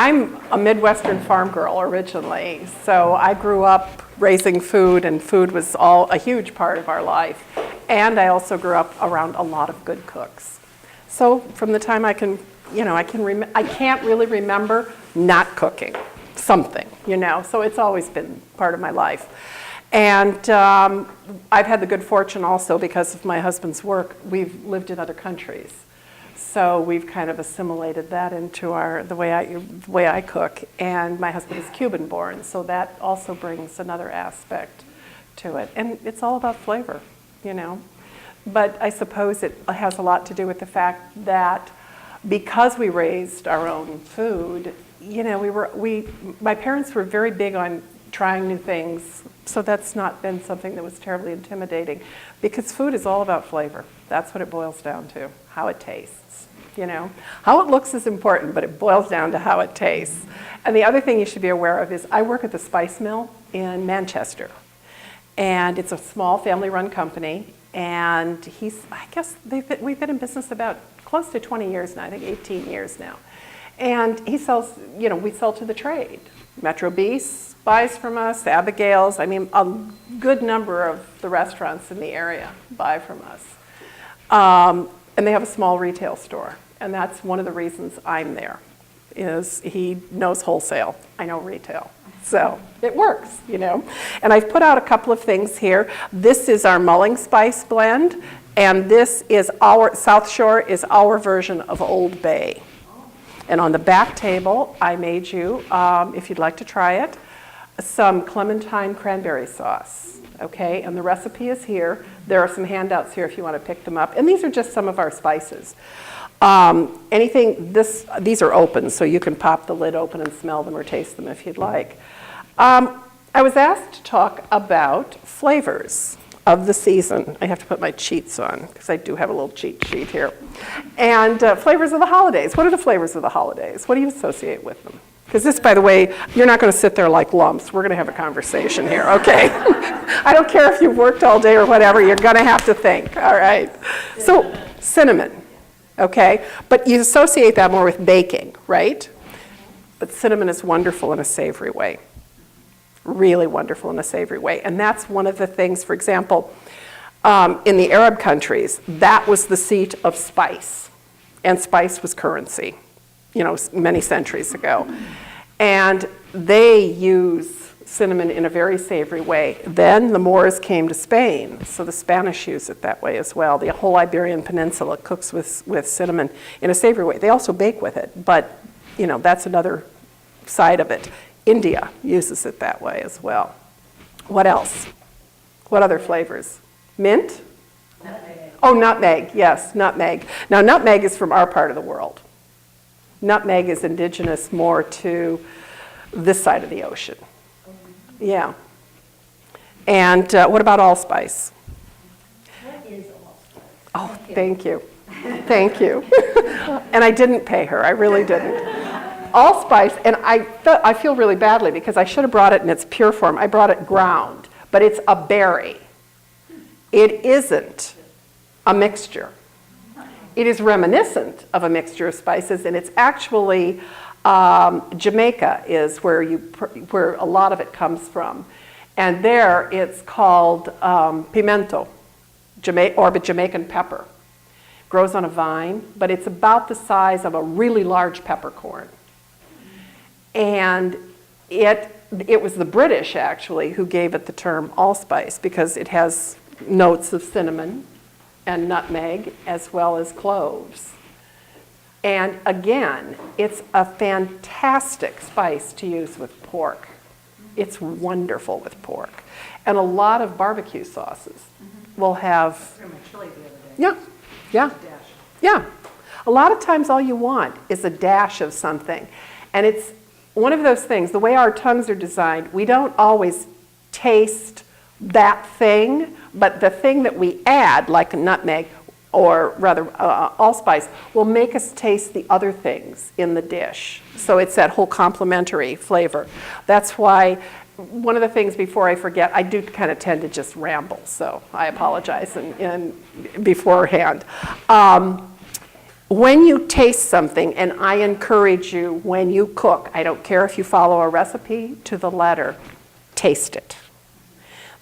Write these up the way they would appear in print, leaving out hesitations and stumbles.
I'm a Midwestern farm girl originally, so I grew up raising food, and food was a huge part of our life. And I also grew up around a lot of good cooks. So from the time I can't really remember not cooking something, so it's always been part of my life. And I've had the good fortune also, because of my husband's work, we've lived in other countries. So we've kind of assimilated that into the way I cook. And my husband is Cuban born, so that also brings another aspect to it. And it's all about flavor, But I suppose it has a lot to do with the fact that because we raised our own food, my parents were very big on trying new things. So that's not been something that was terribly intimidating, because food is all about flavor. That's what it boils down to, how it tastes. How it looks is important, but it boils down to how it tastes. And the other thing you should be aware of is I work at the spice mill in Manchester. And it's a small family-run company. And we've been in business about close to 20 years now, I think 18 years now. And he sells, we sell to the trade. Metro Beast buys from us, Abigail's. I mean, a good number of the restaurants in the area buy from us. And they have a small retail store. And that's one of the reasons I'm there, is he knows wholesale. I know retail. So it works, And I've put out a couple of things here. This is our mulling spice blend. And this is South Shore is our version of Old Bay. And on the back table, I made you, if you'd like to try it, some clementine cranberry sauce. Okay, and the recipe is here. There are some handouts here if you want to pick them up. And these are just some of our spices. These are open, so you can pop the lid open and smell them or taste them if you'd like. I was asked to talk about flavors of the season. I have to put my cheats on, because I do have a little cheat sheet here. And flavors of the holidays. What are the flavors of the holidays? What do you associate with them? Because this, by the way, you're not going to sit there like lumps. We're going to have a conversation here, okay? I don't care if you've worked all day or whatever, you're going to have to think, all right? So, cinnamon, okay? But you associate that more with baking, right? But cinnamon is wonderful in a savory way. Really wonderful in a savory way. And that's one of the things, for example, in the Arab countries, that was the seat of spice. And spice was currency, many centuries ago. And they use cinnamon in a very savory way. Then the Moors came to Spain, so the Spanish use it that way as well. The whole Iberian Peninsula cooks with cinnamon in a savory way. They also bake with it, but that's another side of it. India uses it that way as well. What else? What other flavors? Mint? Nutmeg. Oh, nutmeg, yes, nutmeg. Now, nutmeg is from our part of the world. Nutmeg is indigenous more to this side of the ocean. Yeah. And what about allspice? What is allspice? Oh, thank you. Thank you. And I didn't pay her, I really didn't. Allspice, and I feel really badly because I should have brought it in its pure form. I brought it ground, but it's a berry. It isn't a mixture. It is reminiscent of a mixture of spices, and it's actually, Jamaica is where a lot of it comes from. And there it's called pimento, or Jamaican pepper. Grows on a vine, but it's about the size of a really large peppercorn. And it was the British, actually, who gave it the term allspice, because it has notes of cinnamon and nutmeg, as well as cloves. And again, it's a fantastic spice to use with pork. It's wonderful with pork. And a lot of barbecue sauces will have... Yeah, yeah, yeah. A lot of times all you want is a dash of something. And it's one of those things, the way our tongues are designed, we don't always taste that thing, but the thing that we add, like a nutmeg, or rather allspice, will make us taste the other things in the dish. So it's that whole complementary flavor. That's why one of the things, before I forget, I do kind of tend to just ramble, so I apologize in beforehand. when you taste something, and I encourage you when you cook, I don't care if you follow a recipe to the letter, taste it.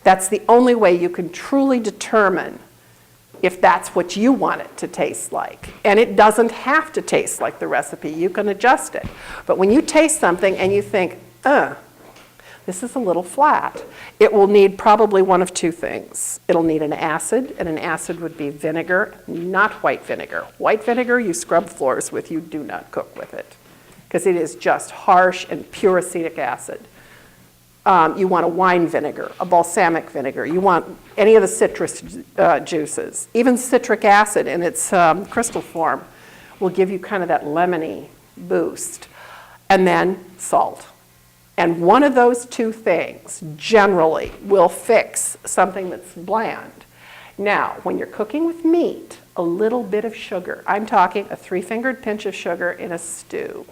That's the only way you can truly determine if that's what you want it to taste like. And it doesn't have to taste like the recipe. You can adjust it. But when you taste something and you think, this is a little flat, it will need probably one of two things. It'll need an acid, and an acid would be vinegar, not white vinegar. White vinegar you scrub floors with, you do not cook with it, because it is just harsh and pure acetic acid. You want a wine vinegar, a balsamic vinegar. You want any of the citrus juices. Even citric acid in its crystal form will give you kind of that lemony boost. And then salt. And one of those two things generally will fix something that's bland. Now, when you're cooking with meat, a little bit of sugar. I'm talking a 3-fingered pinch of sugar in a stew.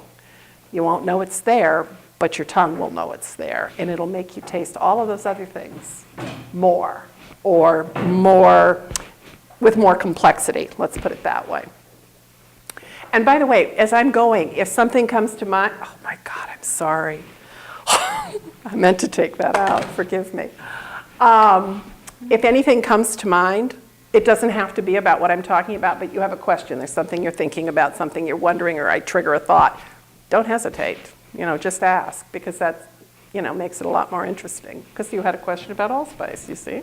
You won't know it's there, but your tongue will know it's there, and it'll make you taste all of those other things more, or more, with more complexity, let's put it that way. And by the way, as I'm going, if something comes to mind, oh my God, I'm sorry. I meant to take that out, forgive me. If anything comes to mind, it doesn't have to be about what I'm talking about, but you have a question, there's something you're thinking about, something you're wondering, or I trigger a thought, don't hesitate. Just ask, because that, makes it a lot more interesting. Because you had a question about allspice, you see.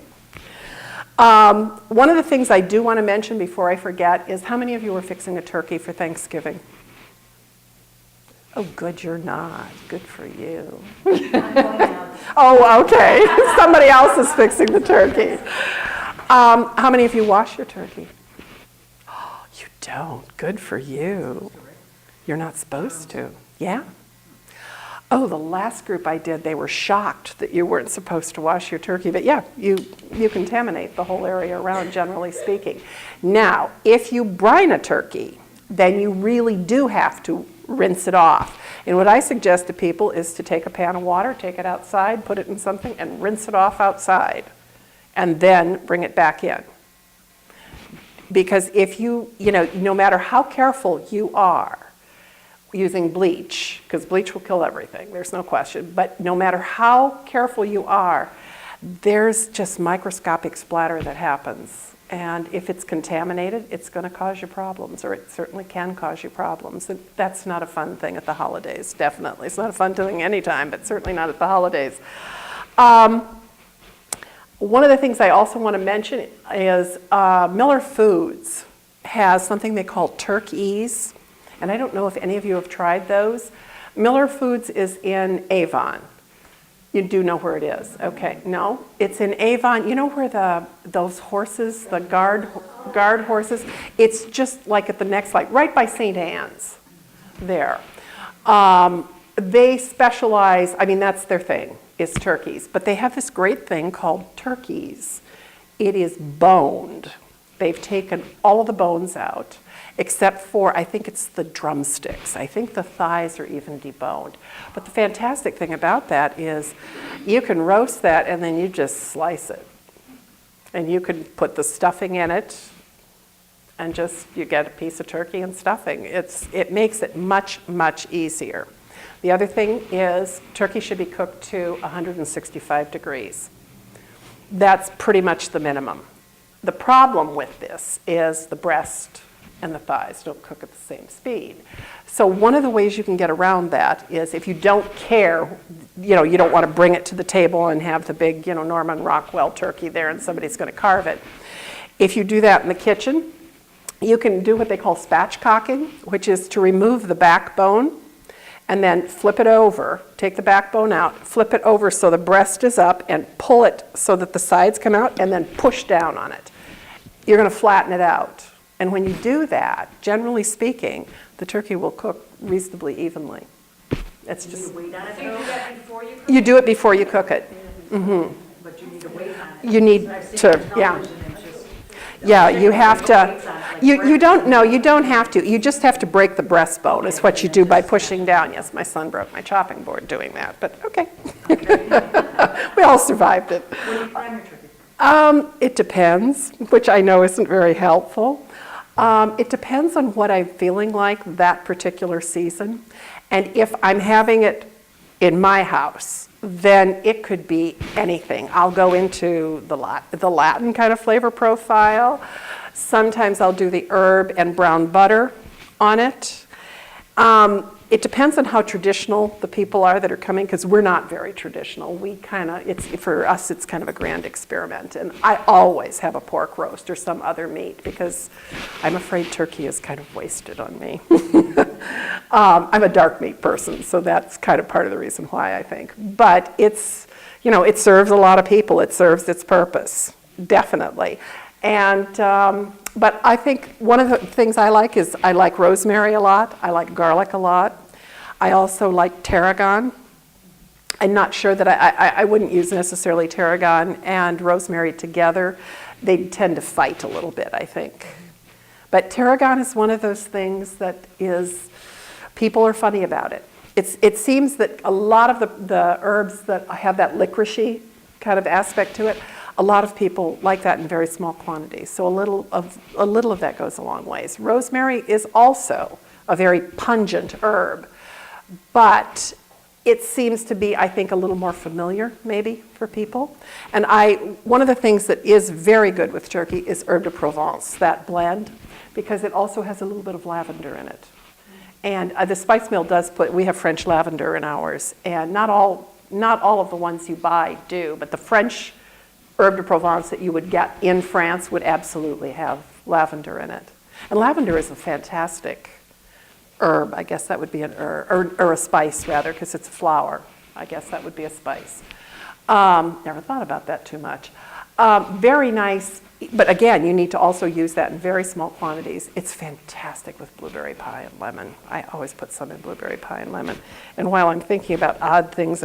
One of the things I do want to mention before I forget is how many of you are fixing a turkey for Thanksgiving? Oh, good, you're not. Good for you. Oh, okay. Somebody else is fixing the turkey. How many of you wash your turkey? Oh, you don't. Good for you. You're not supposed to. Yeah? Oh, the last group I did, they were shocked that you weren't supposed to wash your turkey. But yeah, you contaminate the whole area around, generally speaking. Now, if you brine a turkey, then you really do have to rinse it off. And what I suggest to people is to take a pan of water, take it outside, put it in something, and rinse it off outside. And then bring it back in. Because if no matter how careful you are, using bleach, because bleach will kill everything, there's no question, but no matter how careful you are, there's just microscopic splatter that happens. And if it's contaminated, it's going to cause you problems, or it certainly can cause you problems. And that's not a fun thing at the holidays, definitely. It's not a fun thing anytime, but certainly not at the holidays. One of the things I also want to mention is Miller Foods has something they call turkeys. And I don't know if any of you have tried those. Miller Foods is in Avon. You do know where it is. Okay, no? It's in Avon. You know where those horses, the guard horses? It's just like at the next light, right by St. Anne's there. They specialize, that's their thing, is turkeys. But they have this great thing called turkeys. It is boned. They've taken all of the bones out, except for, I think it's the drumsticks. I think the thighs are even deboned. But the fantastic thing about that is you can roast that and then you just slice it. And you can put the stuffing in it and you get a piece of turkey and stuffing. It makes it much, much easier. The other thing is turkey should be cooked to 165 degrees. That's pretty much the minimum. The problem with this is the breast and the thighs don't cook at the same speed. So one of the ways you can get around that is if you don't care, you don't want to bring it to the table and have the big, Norman Rockwell turkey there and somebody's going to carve it. If you do that in the kitchen, you can do what they call spatchcocking, which is to remove the backbone and then flip it over, take the backbone out, flip it over so the breast is up and pull it so that the sides come out and then push down on it. You're going to flatten it out. And when you do that, generally speaking, the turkey will cook reasonably evenly. It's just So you do that before you cook? you do it before you cook it. Mm-hmm. But you need to wait on it. You need I've seen to, it on yeah. television and it's just- Yeah, you have to. Like You don't have to. You just have to break the breastbone is what you do by pushing down. Yes, my son broke my chopping board doing that, but okay. We all survived it. When you prime your turkey? It depends, which I know isn't very helpful. It depends on what I'm feeling like that particular season. And if I'm having it in my house, then it could be anything. I'll go into the Latin kind of flavor profile. Sometimes I'll do the herb and brown butter on it. It depends on how traditional the people are that are coming, because we're not very traditional. We kind of, for us, it's kind of a grand experiment. And I always have a pork roast or some other meat, because I'm afraid turkey is kind of wasted on me. I'm a dark meat person, so that's kind of part of the reason why, I think. But it's, it serves a lot of people. It serves its purpose, definitely. And but I think one of the things I like is I like rosemary a lot. I like garlic a lot. I also like tarragon. I'm not sure that I wouldn't use necessarily tarragon and rosemary together. They tend to fight a little bit, I think. But tarragon is one of those things that is, people are funny about it. It seems that a lot of the herbs that have that licoricey kind of aspect to it, a lot of people like that in very small quantities. So a little of that goes a long ways. Rosemary is also a very pungent herb, but it seems to be, I think, a little more familiar maybe for people. And one of the things that is very good with turkey is herb de Provence, that blend, because it also has a little bit of lavender in it. And the spice mill does we have French lavender in ours, and not all of the ones you buy do, but the French herb de Provence that you would get in France would absolutely have lavender in it. And lavender is a fantastic herb. I guess that would be an herb, or a spice rather, because it's a flower. I guess that would be a spice. Never thought about that too much. Very nice, but again, you need to also use that in very small quantities. It's fantastic with blueberry pie and lemon. I always put some in blueberry pie and lemon. And while I'm thinking about odd things,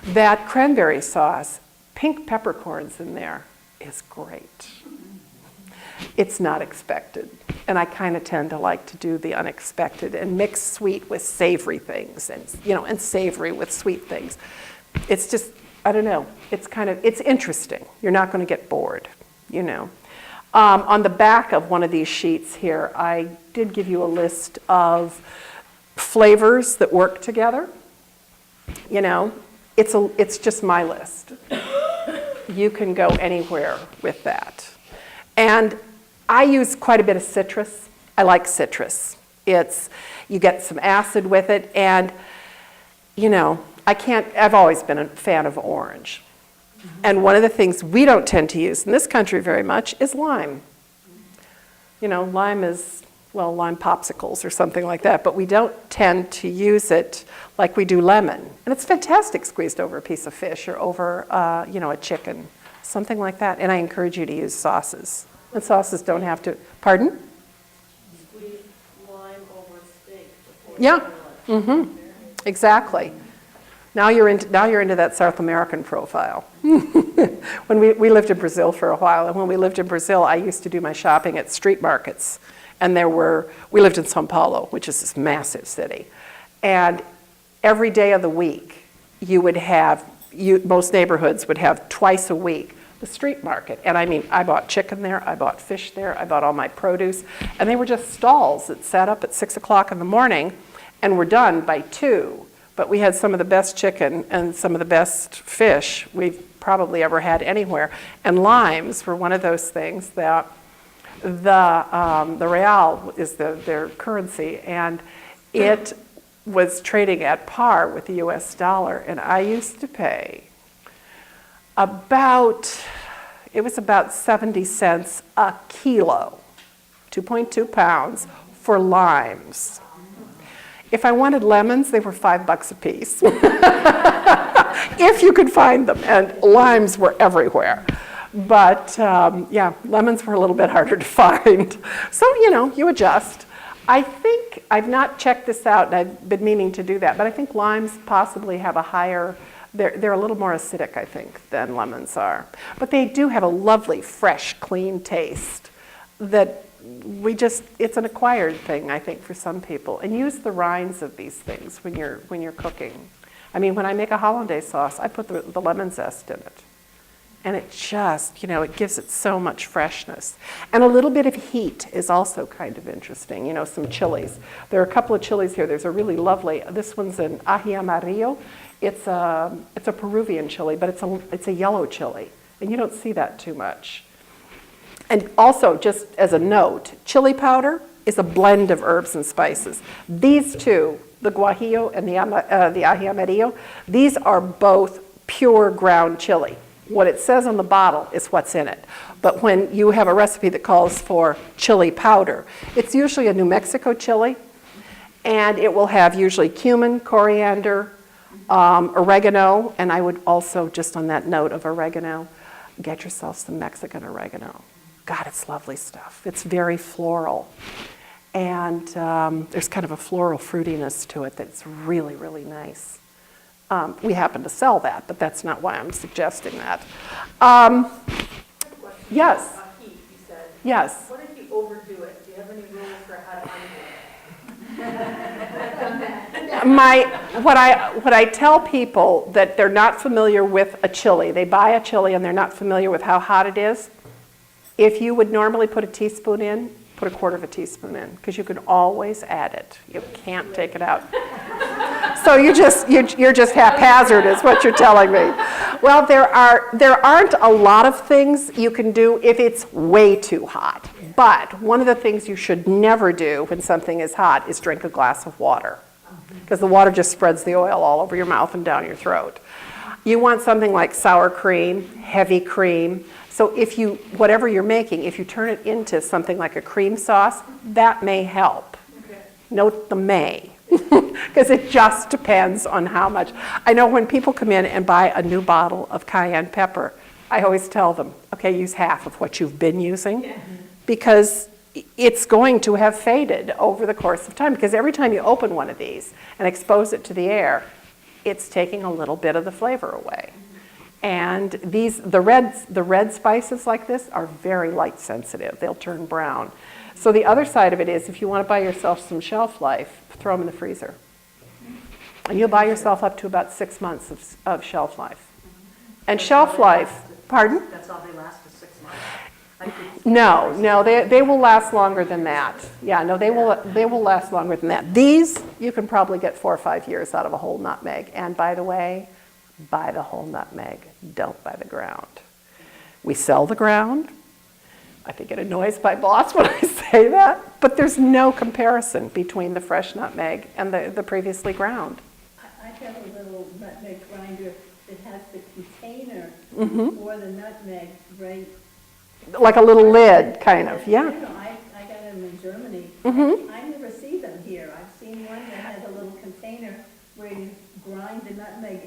that cranberry sauce, pink peppercorns in there, is great. It's not expected. And I kind of tend to like to do the unexpected and mix sweet with savory things, and savory with sweet things. It's just, I don't know, it's interesting. You're not going to get bored, On the back of one of these sheets here, I did give you a list of flavors that work together. It's just my list. You can go anywhere with that. And I use quite a bit of citrus. I like citrus. You get some acid with it, and I've always been a fan of orange. And one of the things we don't tend to use in this country very much is lime. Lime is, lime popsicles or something like that, but we don't tend to use it like we do lemon. And it's fantastic squeezed over a piece of fish or over, a chicken, something like that. And I encourage you to use sauces. And sauces don't have to, pardon? Squeeze lime over a steak before Yeah, you grill it. exactly. Now you're into that South American profile. When we lived in Brazil for a while, and when we lived in Brazil, I used to do my shopping at street markets. And we lived in São Paulo, which is this massive city. And every day of the week, most neighborhoods would have twice a week the street market. And I bought chicken there, I bought fish there, I bought all my produce. And they were just stalls that sat up at 6 o'clock in the morning and were done by 2. But we had some of the best chicken and some of the best fish we've probably ever had anywhere. And limes were one of those things that the real is their currency, and it was trading at par with the US dollar. And I used to pay about 70 cents a kilo, 2.2 pounds, for limes. If I wanted lemons, they were $5 a piece. If you could find them, and limes were everywhere. But lemons were a little bit harder to find. So, you adjust. I think, I've not checked this out, and I've been meaning to do that, but I think limes possibly have a higher, they're a little more acidic, I think, than lemons are. But they do have a lovely, fresh, clean taste that it's an acquired thing, I think, for some people. And use the rinds of these things when you're cooking. When I make a hollandaise sauce, I put the lemon zest in it. And it just, it gives it so much freshness. And a little bit of heat is also kind of interesting, some chilies. There are a couple of chilies here. There's a really lovely, this one's an ají amarillo. It's a Peruvian chili, but it's a yellow chili. And you don't see that too much. And also, just as a note, chili powder is a blend of herbs and spices. These two, the guajillo and the ají amarillo, these are both pure ground chili. What it says on the bottle is what's in it. But when you have a recipe that calls for chili powder, it's usually a New Mexico chili, and it will have usually cumin, coriander, oregano, and I would also, just on that note of oregano, get yourself some Mexican oregano. God, it's lovely stuff. It's very floral. And there's kind of a floral fruitiness to it that's really, really nice. We happen to sell that, but that's not why I'm suggesting that. Yes. Heat, you said. Yes. What if you overdo it? Do you have any rules for how to undo it? What I tell people that they're not familiar with a chili, they buy a chili and they're not familiar with how hot it is, if you would normally put a teaspoon in, put a quarter of a teaspoon in, because you can always add it. You can't take it out. So you're just haphazard is what you're telling me. Well, there aren't a lot of things you can do if it's way too hot. But one of the things you should never do when something is hot is drink a glass of water, because the water just spreads the oil all over your mouth and down your throat. You want something like sour cream, heavy cream. So whatever you're making, if you turn it into something like a cream sauce, that may help. Okay. Note the may, because it just depends on how much. I know when people come in and buy a new bottle of cayenne pepper, I always tell them, okay, use half of what you've been using, because it's going to have faded over the course of time, because every time you open one of these and expose it to the air, it's taking a little bit of the flavor away. And the red spices like this are very light sensitive. They'll turn brown. So the other side of it is, if you want to buy yourself some shelf life, throw them in the freezer. And you'll buy yourself up to about 6 months of shelf life. And shelf life, pardon? That's all they last is 6 months? No, they will last longer than that. Yeah, no, they will last longer than that. These, you can probably get 4 or 5 years out of a whole nutmeg. And by the way, buy the whole nutmeg, don't buy the ground. We sell the ground. I think it annoys my boss when I say that, but there's no comparison between the fresh nutmeg and the previously ground. I have a little nutmeg grinder that has the container for the nutmeg right. Like a little lid, kind of, yeah. I got them in Germany. I never see them here. I've seen one that has a little container where you grind the nutmeg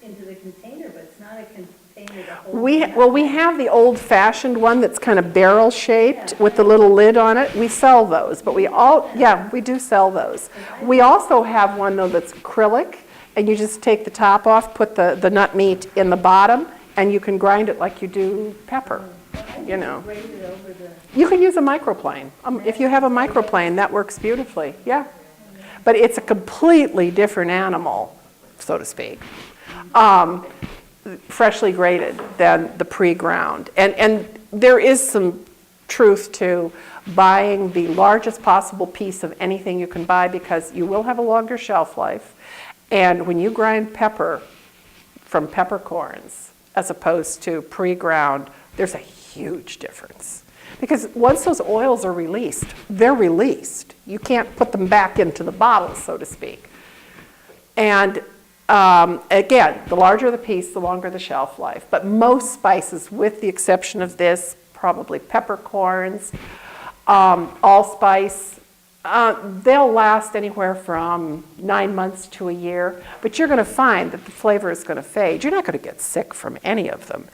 into the container, but it's not a container to hold. We have the old-fashioned one that's kind of barrel-shaped with the little lid on it. We sell those, but we do sell those. We also have one, though, that's acrylic, and you just take the top off, put the nut meat in the bottom, and you can grind it like you do pepper, you know. You can use a microplane. If you have a microplane, that works beautifully, yeah. But it's a completely different animal, so to speak. Freshly grated than the pre-ground. And there is some truth to buying the largest possible piece of anything you can buy, because you will have a longer shelf life. And when you grind pepper from peppercorns as opposed to pre-ground, there's a huge difference. Because once those oils are released, they're released. You can't put them back into the bottle, so to speak. And again, the larger the piece, the longer the shelf life. But most spices, with the exception of this, probably peppercorns, allspice, they'll last anywhere from 9 months to a year. But you're going to find that the flavor is going to fade. You're not going to get sick from any of them.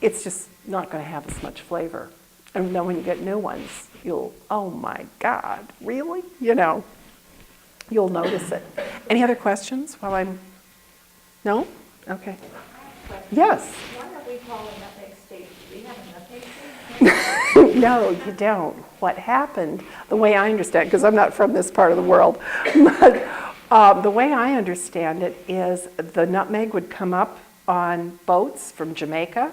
It's just not going to have as much flavor. And then when you get new ones, oh my God, really? You know, you'll notice it. Any other questions while I'm... No? Okay. Yes. One that we call a nutmeg steak. Do we have a nutmeg steak? No, you don't. What happened, the way I understand, because I'm not from this part of the world, but the way I understand it is the nutmeg would come up on boats from Jamaica,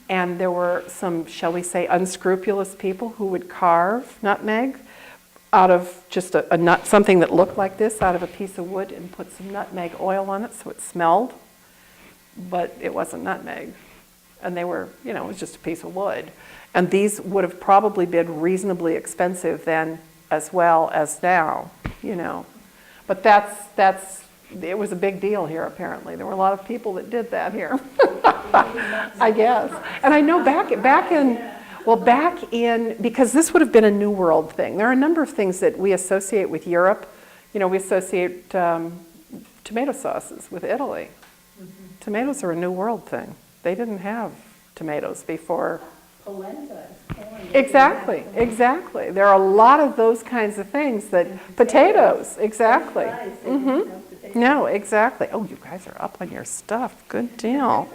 And there were some, shall we say, unscrupulous people who would carve nutmeg out of just a nut, something that looked like this, out of a piece of wood, and put some nutmeg oil on it so it smelled, but it wasn't nutmeg. And they were, it was just a piece of wood. And these would have probably been reasonably expensive then as well as now, But it was a big deal here, apparently. There were a lot of people that did that here, I guess. And I know back in, because this would have been a New World thing. There are a number of things that we associate with Europe. We associate tomato sauces with Italy. Tomatoes are a New World thing. They didn't have tomatoes before. Polenta is corn. Exactly. There are a lot of those kinds of things that, potatoes, exactly. No, exactly. Oh, you guys are up on your stuff. Good deal.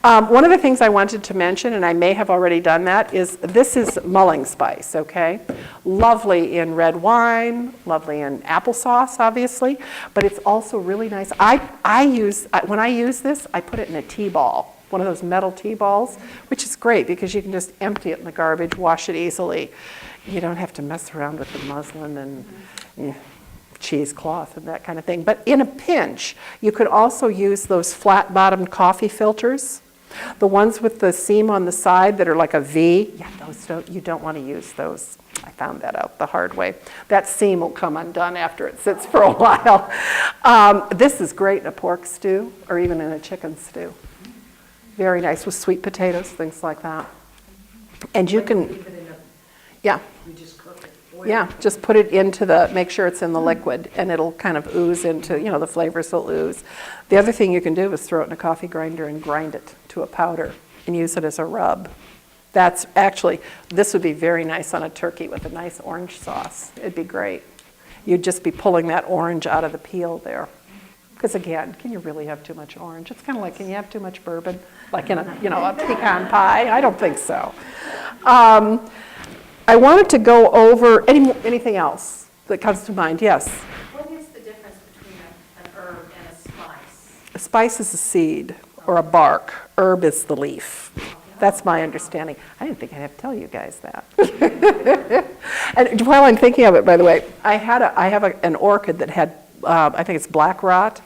One of the things I wanted to mention, and I may have already done that, is this is mulling spice, okay? Lovely in red wine, lovely in applesauce, obviously, but it's also really nice. When I use this, I put it in a tea ball, one of those metal tea balls, which is great because you can just empty it in the garbage, wash it easily. You don't have to mess around with the muslin and cheesecloth and that kind of thing. But in a pinch, you could also use those flat-bottomed coffee filters. The ones with the seam on the side that are like a V, you don't want to use those. I found that out the hard way. That seam will come undone after it sits for a while. This is great in a pork stew or even in a chicken stew. Very nice with sweet potatoes, things like that. And you can, You just cook it. yeah, just put it make sure it's in the liquid, and it'll kind of ooze into, the flavors will ooze. The other thing you can do is throw it in a coffee grinder and grind it to a powder and use it as a rub. This would be very nice on a turkey with a nice orange sauce. It'd be great. You'd just be pulling that orange out of the peel there. Because again, can you really have too much orange? It's kind of like, can you have too much bourbon? Like in a pecan pie? I don't think so. I wanted to go over anything else that comes to mind. Yes? What is the difference between an herb and a spice? A spice is a seed or a bark. Herb is the leaf. That's my understanding. I didn't think I'd have to tell you guys that. And while I'm thinking of it, by the way, I have an orchid that had, I think it's black rot.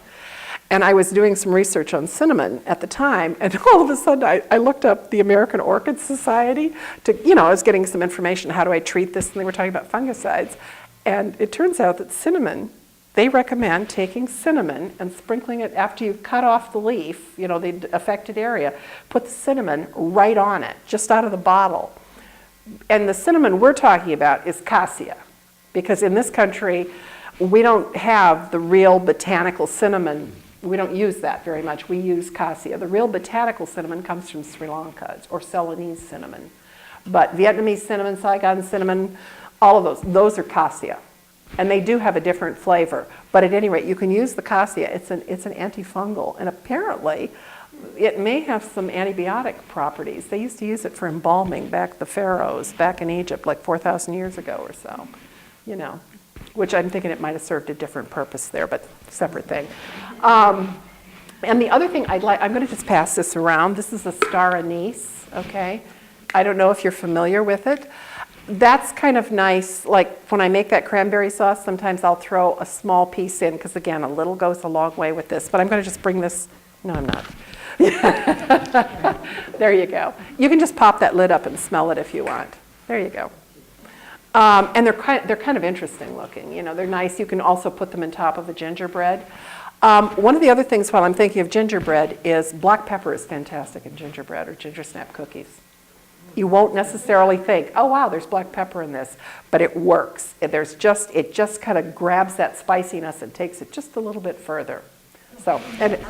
And I was doing some research on cinnamon at the time, and all of a sudden I looked up the American Orchid Society I was getting some information, how do I treat this, and they were talking about fungicides. And it turns out that cinnamon, they recommend taking cinnamon and sprinkling it after you've cut off the leaf, the affected area, put the cinnamon right on it, just out of the bottle. And the cinnamon we're talking about is cassia, because in this country, we don't have the real botanical cinnamon. We don't use that very much. We use cassia. The real botanical cinnamon comes from Sri Lanka, or Ceylonese cinnamon. But Vietnamese cinnamon, Saigon cinnamon, all of those are cassia. And they do have a different flavor. But at any rate, you can use the cassia. It's an antifungal. And apparently, it may have some antibiotic properties. They used to use it for embalming the pharaohs back in Egypt, like 4,000 years ago or so. Which I'm thinking it might have served a different purpose there, but separate thing. And the other thing I'm going to just pass this around. This is a star anise, okay? I don't know if you're familiar with it. That's kind of nice. Like when I make that cranberry sauce, sometimes I'll throw a small piece in, because again, a little goes a long way with this. But I'm going to just bring this. No, I'm not. There you go. You can just pop that lid up and smell it if you want. There you go. And they're kind of interesting looking. They're nice. You can also put them on top of a gingerbread. One of the other things while I'm thinking of gingerbread is black pepper is fantastic in gingerbread or ginger snap cookies. You won't necessarily think, oh wow, there's black pepper in this, but it works. It just kind of grabs that spiciness and takes it just a little bit further. I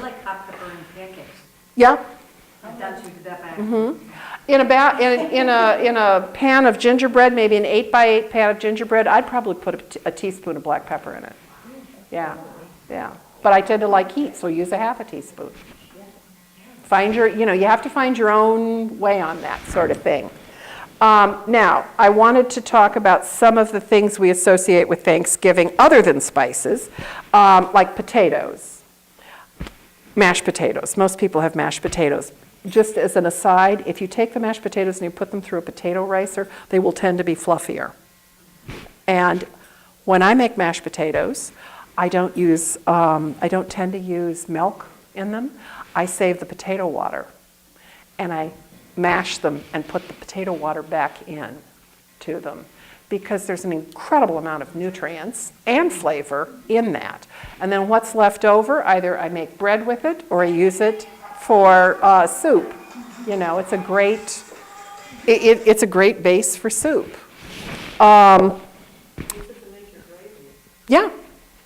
like hot pepper in pancakes. Yeah. I thought you did that back. In a pan of gingerbread, maybe an 8x8 pan of gingerbread, I'd probably put a teaspoon of black pepper in it. Yeah. But I tend to like heat, so use a half a teaspoon. You have to find your own way on that sort of thing. Now, I wanted to talk about some of the things we associate with Thanksgiving other than spices, like potatoes. Mashed potatoes. Most people have mashed potatoes. just as an aside, if you take the mashed potatoes and you put them through a potato ricer, they will tend to be fluffier. And when I make mashed potatoes, I don't tend to use milk in them. I save the potato water, and I mash them and put the potato water back in to them, because there's an incredible amount of nutrients and flavor in that. And then what's left over, either I make bread with it or I use it for soup. You know, it's a great, it's a great base for soup. Yeah,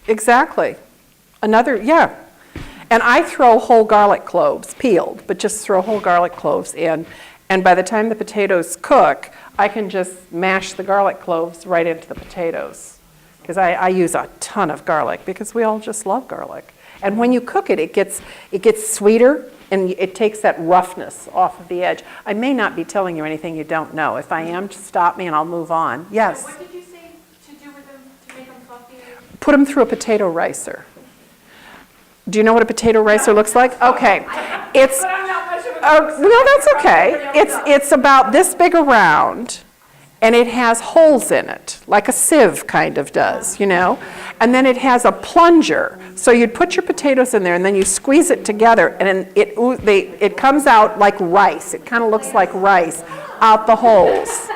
exactly. Yeah. And I throw whole garlic cloves, peeled, but just throw whole garlic cloves in. And by the time the potatoes cook, I can just mash the garlic cloves right into the potatoes. Because I use a ton of garlic, because we all just love garlic. And when you cook it, it gets sweeter, and it takes that roughness off of the edge. I may not be telling you anything you don't know. If I am, just stop me and I'll move on. Yes? What did you say to do with them to make them fluffier? Put them through a potato ricer. Do you know what a potato ricer looks like? Okay. It's, But I'm not much of a no, that's okay. It's about this big around, and it has holes in it, like a sieve kind of does, you know? And then it has a plunger. So you'd put your potatoes in there, and then you squeeze it together, and it comes out like rice. It kind of looks like rice out the holes.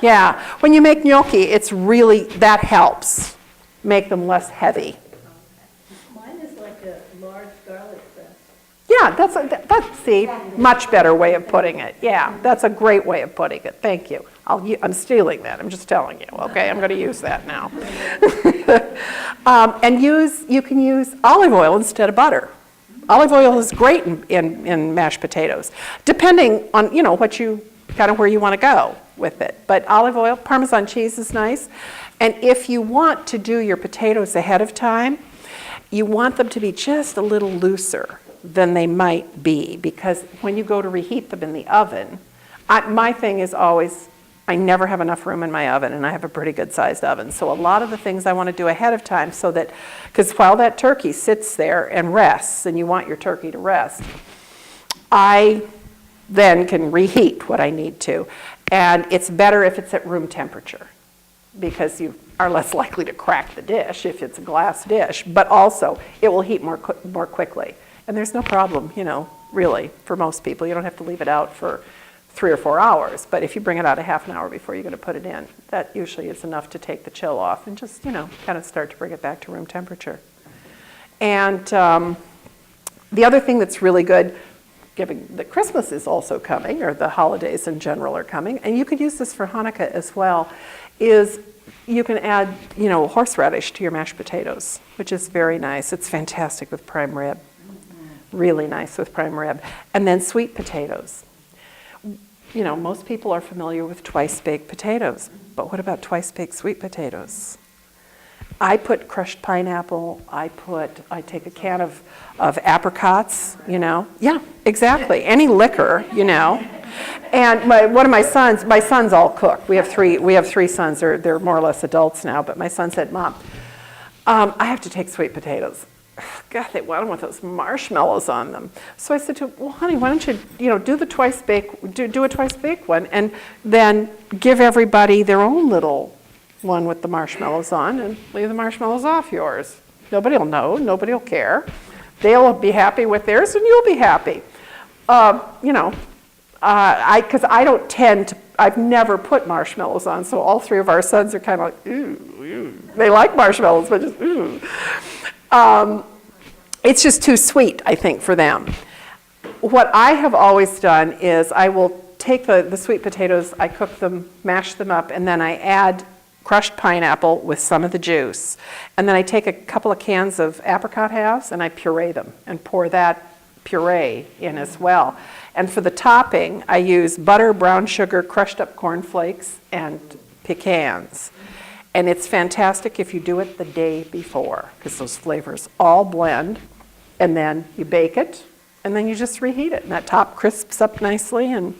Yeah. When you make gnocchi, it's really, that helps make them less heavy. Mine is like a large garlic press. Yeah, that's see, much better way of putting it. Yeah, that's a great way of putting it. Thank you. I'm stealing that. I'm just telling you. Okay, I'm going to use that now. And you can use olive oil instead of butter. Olive oil is great in mashed potatoes, depending on what you kind of where you want to go with it. But olive oil, Parmesan cheese is nice. And if you want to do your potatoes ahead of time, you want them to be just a little looser than they might be, because when you go to reheat them in the oven, my thing is always, I never have enough room in my oven, and I have a pretty good sized oven. So a lot of the things I want to do ahead of time, so that, because while that turkey sits there and rests, and you want your turkey to rest, I then can reheat what I need to. And it's better if it's at room temperature, because you are less likely to crack the dish if it's a glass dish, but also it will heat more quickly. And there's no problem, really, for most people. You don't have to leave it out for 3 or 4 hours, but if you bring it out a half an hour before you're going to put it in, that usually is enough to take the chill off and just, kind of start to bring it back to room temperature. And the other thing that's really good, given that Christmas is also coming, or the holidays in general are coming, and you could use this for Hanukkah as well, is you can add, horseradish to your mashed potatoes, which is very nice. It's fantastic with prime rib. Really nice with prime rib. And then sweet potatoes. Most people are familiar with twice-baked potatoes, but what about twice-baked sweet potatoes? I put crushed pineapple, I take a can of apricots, Yeah, exactly. Any liquor, And one of my sons all cook. We have three sons. They're more or less adults now, but my son said, Mom, I have to take sweet potatoes. God, they want them with those marshmallows on them. So I said to him, well, honey, why don't you, do the do a twice-baked one, and then give everybody their own little one with the marshmallows on, and leave the marshmallows off yours. Nobody will know. Nobody will care. They'll be happy with theirs, and you'll be happy. Because I don't tend to, I've never put marshmallows on, so all 3 of our sons are kind of like, ooh. They like marshmallows, but just, ooh. It's just too sweet, I think, for them. What I have always done is I will take the sweet potatoes, I cook them, mash them up, and then I add crushed pineapple with some of the juice. And then I take a couple of cans of apricot halves and I puree them and pour that puree in as well. And for the topping, I use butter, brown sugar, crushed up cornflakes, and pecans. And it's fantastic if you do it the day before, because those flavors all blend. And then you bake it, and then you just reheat it. And that top crisps up nicely, and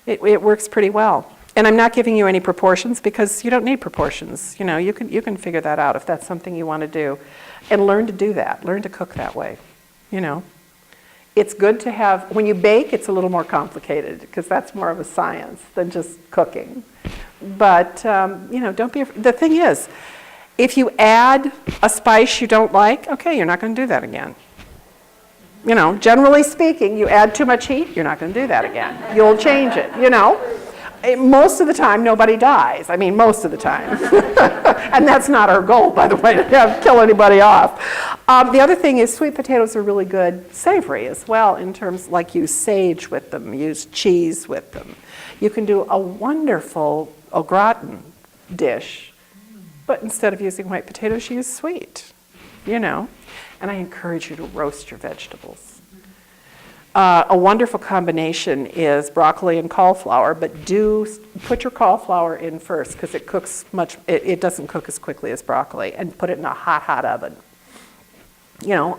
it works pretty well. And I'm not giving you any proportions, because you don't need proportions. You can figure that out if that's something you want to do. And learn to do that. Learn to cook that way. It's good to have, when you bake, it's a little more complicated because that's more of a science than just cooking. But, don't be, the thing is, if you add a spice you don't like, okay, you're not going to do that again. Generally speaking, you add too much heat, you're not going to do that again. You'll change it, Most of the time, nobody dies. I mean, most of the time. And that's not our goal, by the way, to kill anybody off. The other thing is sweet potatoes are really good savory as well, in terms like use sage with them, use cheese with them. You can do a wonderful au gratin dish, but instead of using white potatoes, you use sweet, And I encourage you to roast your vegetables. A wonderful combination is broccoli and cauliflower, but do put your cauliflower in first because it doesn't cook as quickly as broccoli, and put it in a hot oven.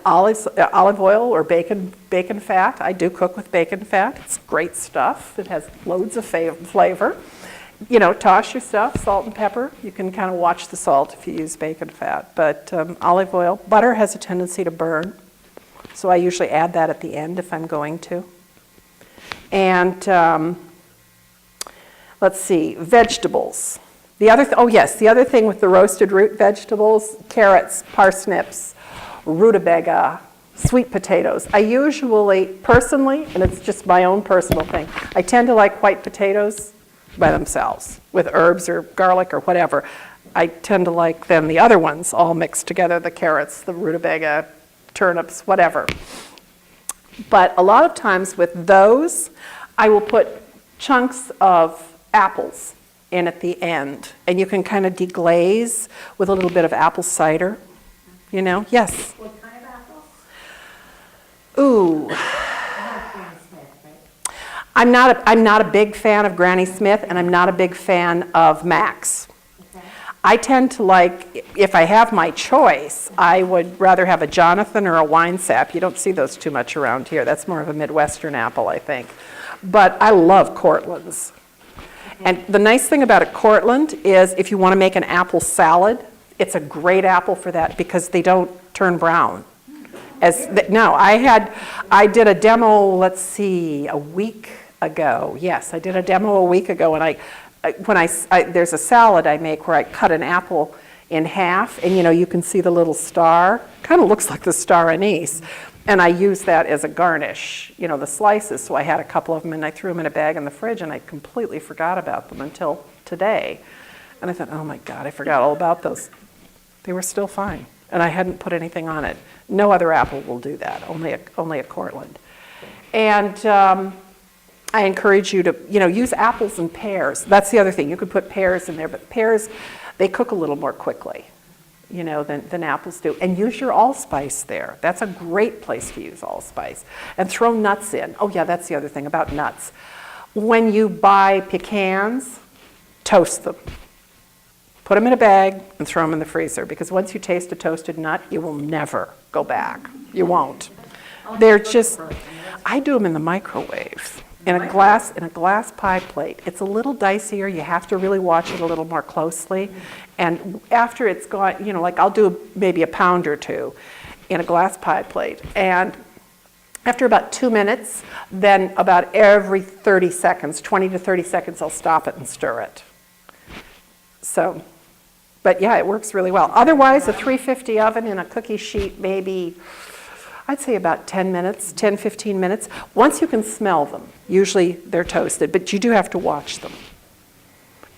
Olive oil or bacon fat. I do cook with bacon fat. It's great stuff. It has loads of flavor. Toss your stuff, salt and pepper. You can kind of watch the salt if you use bacon fat, but olive oil. Butter has a tendency to burn. So I usually add that at the end if I'm going to. And let's see, vegetables. The other thing with the roasted root vegetables, carrots, parsnips, rutabaga, sweet potatoes. I usually, personally, and it's just my own personal thing, I tend to like white potatoes by themselves with herbs or garlic or whatever. I tend to like then the other ones all mixed together, the carrots, the rutabaga, turnips, whatever. But a lot of times with those, I will put chunks of apples in at the end. And you can kind of deglaze with a little bit of apple cider. Yes? What kind of apples? Ooh. I'm not a big fan of Granny Smith, and I'm not a big fan of Max. I tend to like, if I have my choice, I would rather have a Jonathan or a Wine Sap. You don't see those too much around here. That's more of a Midwestern apple, I think. But I love Cortlands. And the nice thing about a Cortland is if you want to make an apple salad, it's a great apple for that because they don't turn brown. I did a demo, a week ago. Yes, I did a demo a week ago, and there's a salad I make where I cut an apple in half, and you can see the little star. Kind of looks like the star anise. And I use that as a garnish, the slices. So I had a couple of them, and I threw them in a bag in the fridge, and I completely forgot about them until today. And I thought, oh my God, I forgot all about those. They were still fine, and I hadn't put anything on it. No other apple will do that, only a Cortland. And I encourage you to, use apples and pears. That's the other thing. You could put pears in there, but pears, they cook a little more quickly, than apples do. And use your allspice there. That's a great place to use allspice. And throw nuts in. Oh yeah, that's the other thing about nuts. When you buy pecans, toast them. Put them in a bag and throw them in the freezer, because once you taste a toasted nut, you will never go back. You won't. They're just, I do them in the microwave. In a glass pie plate. It's a little dicier. You have to really watch it a little more closely. And after it's gone, I'll do maybe a pound or two in a glass pie plate. And after about 2 minutes, then about every 30 seconds, 20 to 30 seconds, I'll stop it and stir it. So, but yeah, it works really well. Otherwise, a 350 oven in a cookie sheet, maybe, I'd say about 10 minutes, 10, 15 minutes. Once you can smell them, usually they're toasted, but you do have to watch them.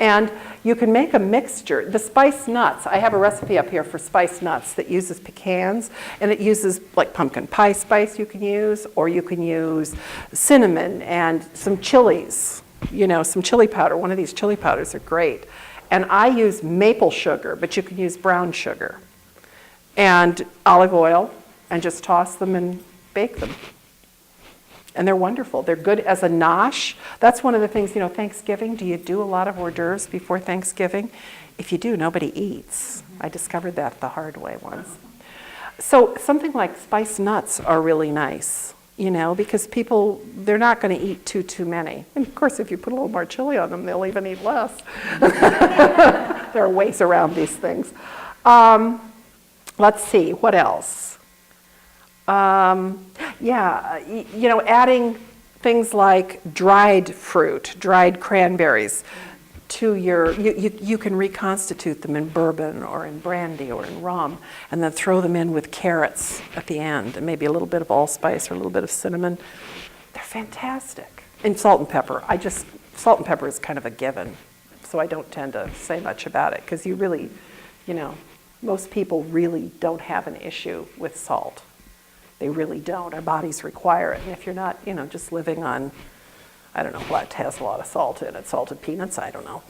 And you can make a mixture. The spiced nuts, I have a recipe up here for spiced nuts that uses pecans, and it uses like pumpkin pie spice you can use, or you can use cinnamon and some chilies, some chili powder. One of these chili powders are great. And I use maple sugar, but you can use brown sugar, and olive oil, and just toss them and bake them. And they're wonderful. They're good as a nosh. That's one of the things, Thanksgiving, do you do a lot of hors d'oeuvres before Thanksgiving? If you do, nobody eats. I discovered that the hard way once. So something like spiced nuts are really nice, because people, they're not going to eat too many. And of course, if you put a little more chili on them, they'll even eat less. There are ways around these things. Let's see, what else? Adding things like dried fruit, dried cranberries to you can reconstitute them in bourbon or in brandy or in rum, and then throw them in with carrots at the end, and maybe a little bit of allspice or a little bit of cinnamon. They're fantastic. And salt and pepper. Salt and pepper is kind of a given, so I don't tend to say much about it, because you really, most people really don't have an issue with salt. They really don't. Our bodies require it. And if you're not, just living on, I don't know what has a lot of salt in it, salted peanuts, I don't know.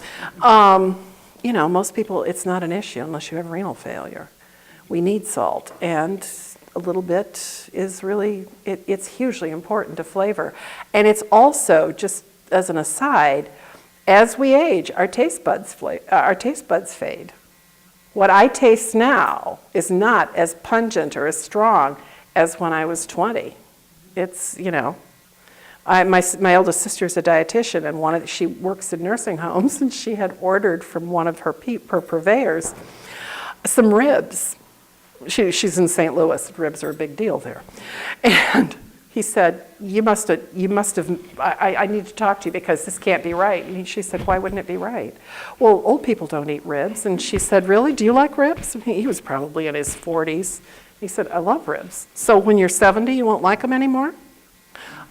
Most people, it's not an issue unless you have renal failure. We need salt, and a little bit is really, it's hugely important to flavor. And it's also, just as an aside, as we age, our taste buds fade. What I taste now is not as pungent or as strong as when I was 20. It's, my eldest sister's a dietitian, and she works in nursing homes, and she had ordered from one of her purveyors some ribs. She's in St. Louis. Ribs are a big deal there. And he said, you must have, I need to talk to you because this can't be right. And she said, why wouldn't it be right? Well, old people don't eat ribs. And she said, really? Do you like ribs? And he was probably in his 40s. He said, I love ribs. So when you're 70, you won't like them anymore?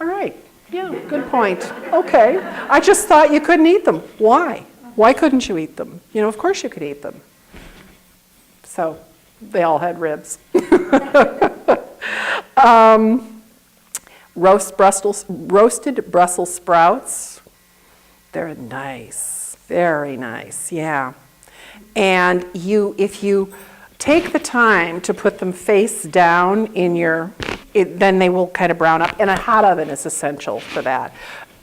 All right. Yeah, good point. Okay. I just thought you couldn't eat them. Why? Why couldn't you eat them? Of course you could eat them. So they all had ribs. Roasted Brussels sprouts. They're nice. Very nice, yeah. And if you take the time to put them face down then they will kind of brown up. And a hot oven is essential for that.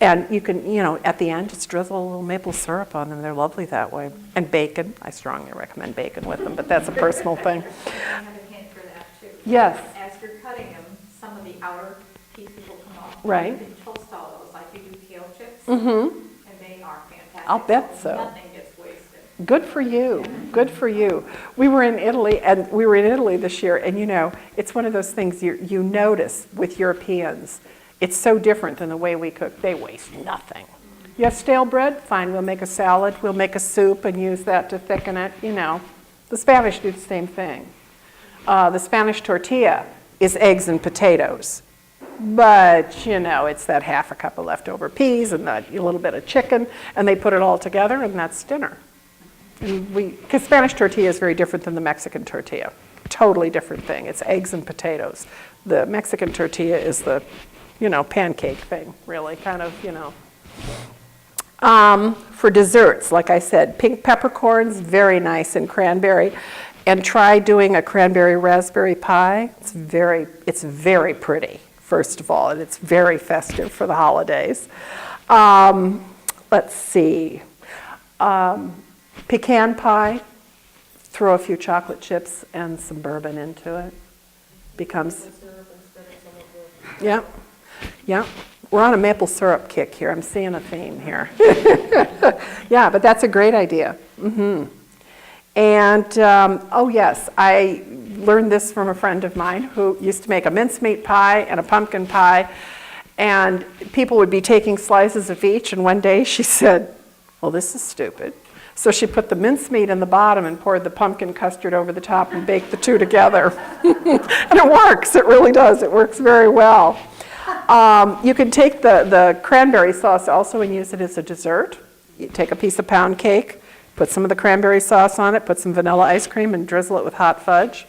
And you can, at the end, just drizzle a little maple syrup on them. They're lovely that way. And bacon. I strongly recommend bacon with them, but that's a personal thing. I have a hint for that, too. Yes. As you're cutting them, some of the outer pieces will come off. Right. You can toast all those like you do kale chips. Mm-hmm. And they are fantastic. I'll bet so. Nothing gets wasted. Good for you. Good for you. We were in Italy this year, and it's one of those things you notice with Europeans. It's so different than the way we cook. They waste nothing. You have stale bread? Fine, we'll make a salad, we'll make a soup and use that to thicken it, The Spanish do the same thing. The Spanish tortilla is eggs and potatoes. But, it's that half a cup of leftover peas and a little bit of chicken, and they put it all together, and that's dinner. Because Spanish tortilla is very different than the Mexican tortilla. Totally different thing. It's eggs and potatoes. The Mexican tortilla is the, pancake thing, really, kind of, For desserts, like I said, pink peppercorns, very nice, and cranberry. And try doing a cranberry raspberry pie. It's very pretty, first of all, and it's very festive for the holidays. Let's see. Pecan pie, throw a few chocolate chips and some bourbon into it. Becomes, yeah. We're on a maple syrup kick here. I'm seeing a theme here. Yeah, but that's a great idea. Mm-hmm. And, yes, I learned this from a friend of mine who used to make a mincemeat pie and a pumpkin pie, and people would be taking slices of each, and one day she said, well, this is stupid. So she put the mincemeat in the bottom and poured the pumpkin custard over the top and baked the two together. And it works, it really does. It works very well. You can take the cranberry sauce also and use it as a dessert. You take a piece of pound cake, put some of the cranberry sauce on it, put some vanilla ice cream, and drizzle it with hot fudge.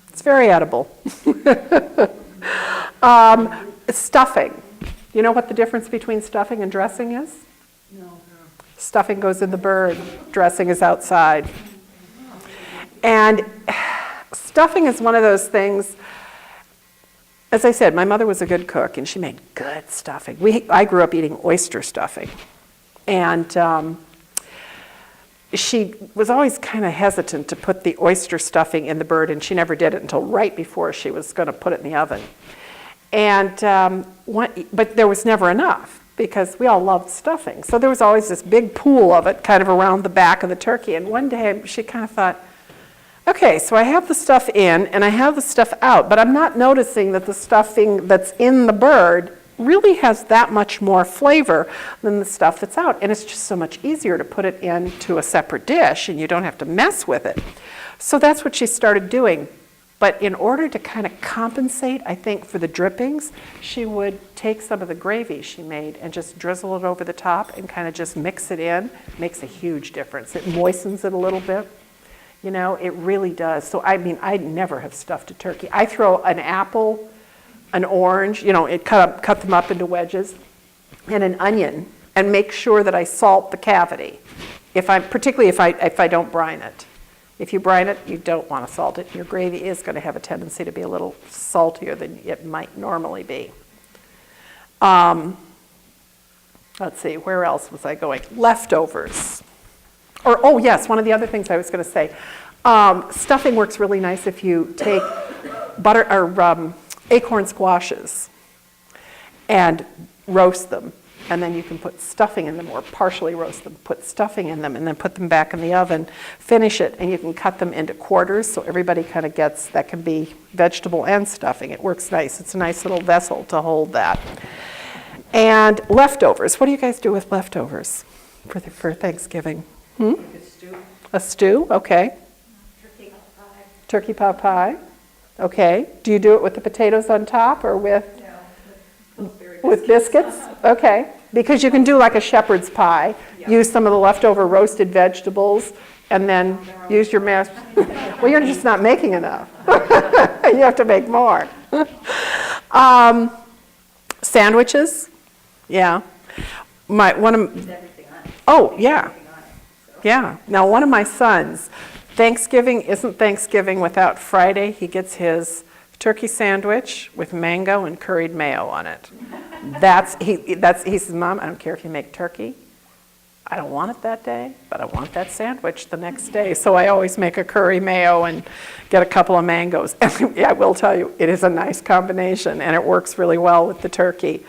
It's very edible. Stuffing. You know what the difference between stuffing and dressing is? No. Stuffing goes in the bird, dressing is outside. And stuffing is one of those things, as I said, my mother was a good cook and she made good stuffing. I grew up eating oyster stuffing. And she was always kind of hesitant to put the oyster stuffing in the bird, and she never did it until right before she was going to put it in the oven. And but there was never enough, because we all loved stuffing. So there was always this big pool of it kind of around the back of the turkey. And one day she kind of thought, Okay, so I have the stuff in and I have the stuff out, but I'm not noticing that the stuffing that's in the bird really has that much more flavor than the stuff that's out. And it's just so much easier to put it into a separate dish and you don't have to mess with it. So that's what she started doing. But in order to kind of compensate, I think, for the drippings, she would take some of the gravy she made and just drizzle it over the top and kind of just mix it in. Makes a huge difference. It moistens it a little bit. You know, it really does. So, I mean, I never have stuffed a turkey. I throw an apple, an orange, you know, cut them up into wedges, and an onion, and make sure that I salt the cavity. Particularly if I don't brine it. If you brine it, you don't want to salt it. Your gravy is going to have a tendency to be a little saltier than it might normally be. Let's see, where else was I going? Leftovers. Oh yes, one of the other things I was going to say. Stuffing works really nice if you take acorn squashes and roast them. And then you can put stuffing in them or partially roast them, put stuffing in them, and then put them back in the oven, finish it, and you can cut them into quarters so everybody kind of gets, that can be vegetable and stuffing. It works nice. It's a nice little vessel to hold that. And leftovers. What do you guys do with leftovers for Thanksgiving? Like a stew. A stew? Okay. Turkey pie. Turkey pot pie? Okay. Do you do it with the potatoes on top or with biscuits? Okay. Because you can do like a shepherd's pie. Yeah. Use some of the leftover roasted vegetables and then use your mashed. Well, you're just not making enough. You have to make more. Sandwiches? Yeah. Oh, yeah. Yeah. Now, one of my sons, Thanksgiving isn't Thanksgiving without Friday. He gets his turkey sandwich with mango and curried mayo on it. He says, Mom, I don't care if you make turkey. I don't want it that day, but I want that sandwich the next day. So I always make a curry mayo and get a couple of mangoes. And I will tell you, it is a nice combination, and it works really well with the turkey.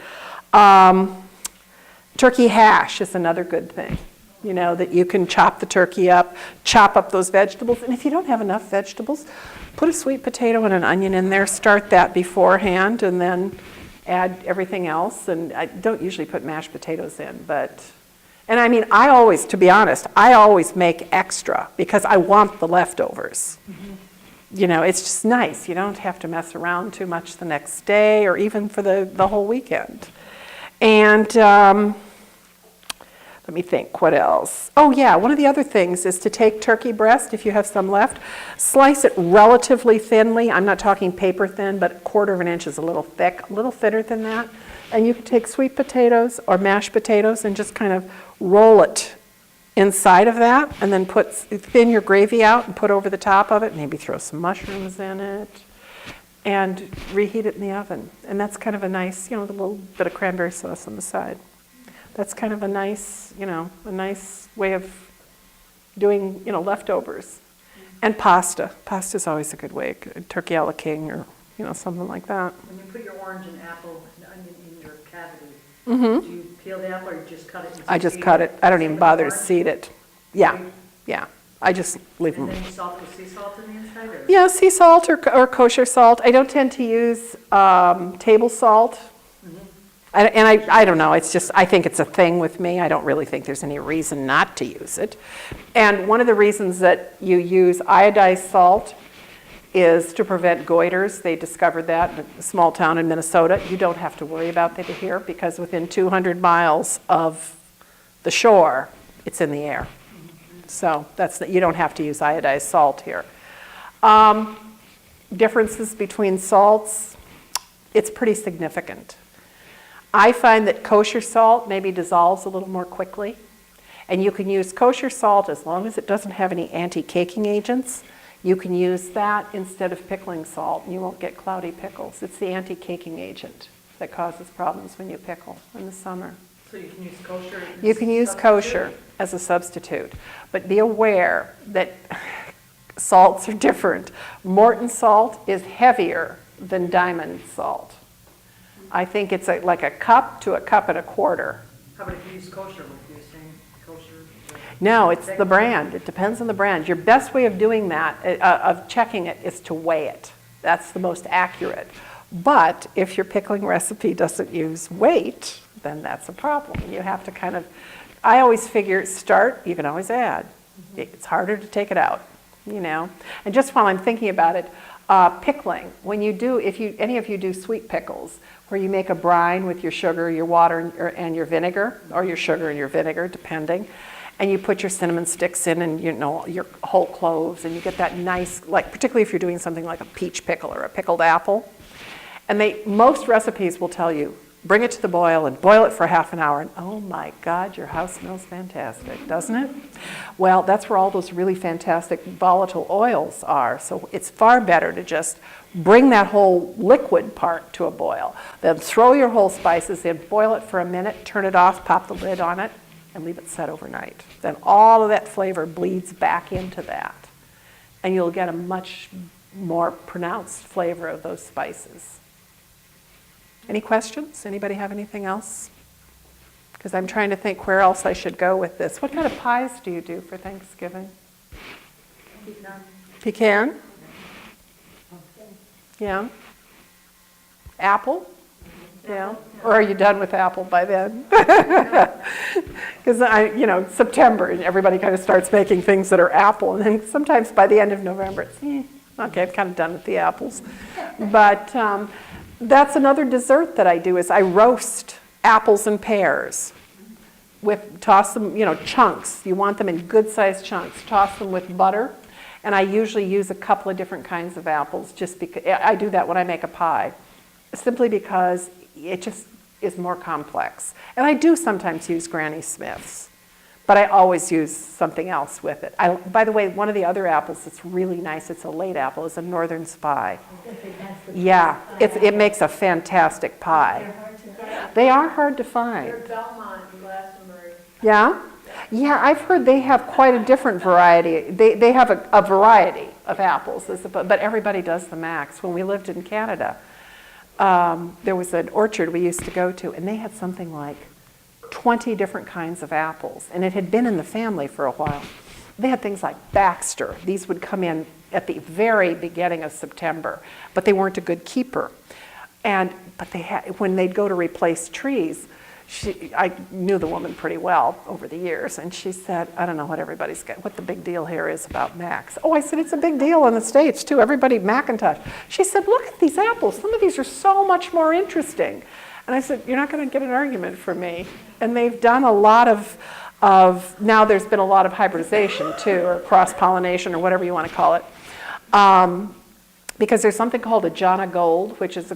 Turkey hash is another good thing. You know, that you can chop the turkey up, chop up those vegetables. And if you don't have enough vegetables, put a sweet potato and an onion in there. Start that beforehand and then add everything else. And I don't usually put mashed potatoes in, and I mean, to be honest, I always make extra because I want the leftovers. Mm-hmm. You know, it's just nice. You don't have to mess around too much the next day or even for the whole weekend. And let me think, what else? Oh yeah, one of the other things is to take turkey breast, if you have some left, slice it relatively thinly. I'm not talking paper thin, but 1/4 of an inch is a little thick, a little thinner than that. And you can take sweet potatoes or mashed potatoes and just kind of roll it inside of that and then thin your gravy out and put over the top of it, maybe throw some mushrooms in it and reheat it in the oven. And that's kind of a nice, a little bit of cranberry sauce on the side. That's kind of a nice, a nice way of doing, leftovers. And pasta. Pasta's always a good way. Turkey a la king or, something like that. When you put your orange and apple and onion in your cavity, Mm-hmm. do you peel the apple or you just cut it? I just cut it. I don't even bother to seed it. Yeah, yeah. I just leave them. And then you salt with sea salt in the inside? Or? Yeah, sea salt or kosher salt. I don't tend to use table salt. I don't know, it's just, I think it's a thing with me. I don't really think there's any reason not to use it. And one of the reasons that you use iodized salt is to prevent goiters. They discovered that in a small town in Minnesota. You don't have to worry about that here because within 200 miles of the shore, it's in the air. So you don't have to use iodized salt here. Differences between salts, it's pretty significant. I find that kosher salt maybe dissolves a little more quickly. And you can use kosher salt as long as it doesn't have any anti-caking agents. You can use that instead of pickling salt, and you won't get cloudy pickles. It's the anti-caking agent that causes problems when you pickle in the summer. So you can use kosher? You can use kosher as a substitute. But be aware that salts are different. Morton salt is heavier than diamond salt. I think it's like a cup to a cup and a quarter. How about if you use kosher? Would you say kosher? No, it's the brand. It depends on the brand. Your best way of doing that, of checking it, is to weigh it. That's the most accurate. But if your pickling recipe doesn't use weight, then that's a problem. You have to kind of, I always figure, start, you can always add. It's harder to take it out, you know. And just while I'm thinking about it, pickling, when you do, if any of you do sweet pickles, where you make a brine with your sugar, your water, and your vinegar, or your sugar and your vinegar, depending, and you put your cinnamon sticks in and, you know, your whole cloves, and you get that nice, like, particularly if you're doing something like a peach pickle or a pickled apple. And most recipes will tell you, bring it to the boil and boil it for half an hour, and oh my God, your house smells fantastic, doesn't it? Well, that's where all those really fantastic volatile oils are. So it's far better to just bring that whole liquid part to a boil. Then throw your whole spices in, boil it for a minute, turn it off, pop the lid on it, and leave it set overnight. Then all of that flavor bleeds back into that. And you'll get a much more pronounced flavor of those spices. Any questions? Anybody have anything else? Because I'm trying to think where else I should go with this. What kind of pies do you do for Thanksgiving? Pecan? Yeah. Apple? Yeah. Or are you done with apple by then? Because September, and everybody kind of starts making things that are apple, and then sometimes by the end of November, it's okay, I'm kind of done with the apples. But that's another dessert that I do, is I roast apples and pears. Toss them, chunks. You want them in good-sized chunks. Toss them with butter. And I usually use a couple of different kinds of apples, just because I do that when I make a pie, simply because it just is more complex. And I do sometimes use Granny Smith's, but I always use something else with it. By the way, one of the other apples that's really nice, it's a late apple, is a Northern Spy. Yeah, it makes a fantastic pie. They are hard to find. They're Belmont and Glastonbury. Yeah? Yeah, I've heard they have quite a different variety. They have a variety of apples, but everybody does the Max. When we lived in Canada, there was an orchard we used to go to, and they had something like 20 different kinds of apples, and it had been in the family for a while. They had things like Baxter. These would come in at the very beginning of September, but they weren't a good keeper. But when they'd go to replace trees, I knew the woman pretty well over the years, and she said, I don't know what the big deal here is about Max. Oh, I said, it's a big deal in the States too, everybody Macintosh. She said, look at these apples, some of these are so much more interesting. And I said, you're not going to get an argument from me. And they've done a lot of now there's been a lot of hybridization too, or cross-pollination, or whatever you want to call it. Because there's something called a Jana Gold, which is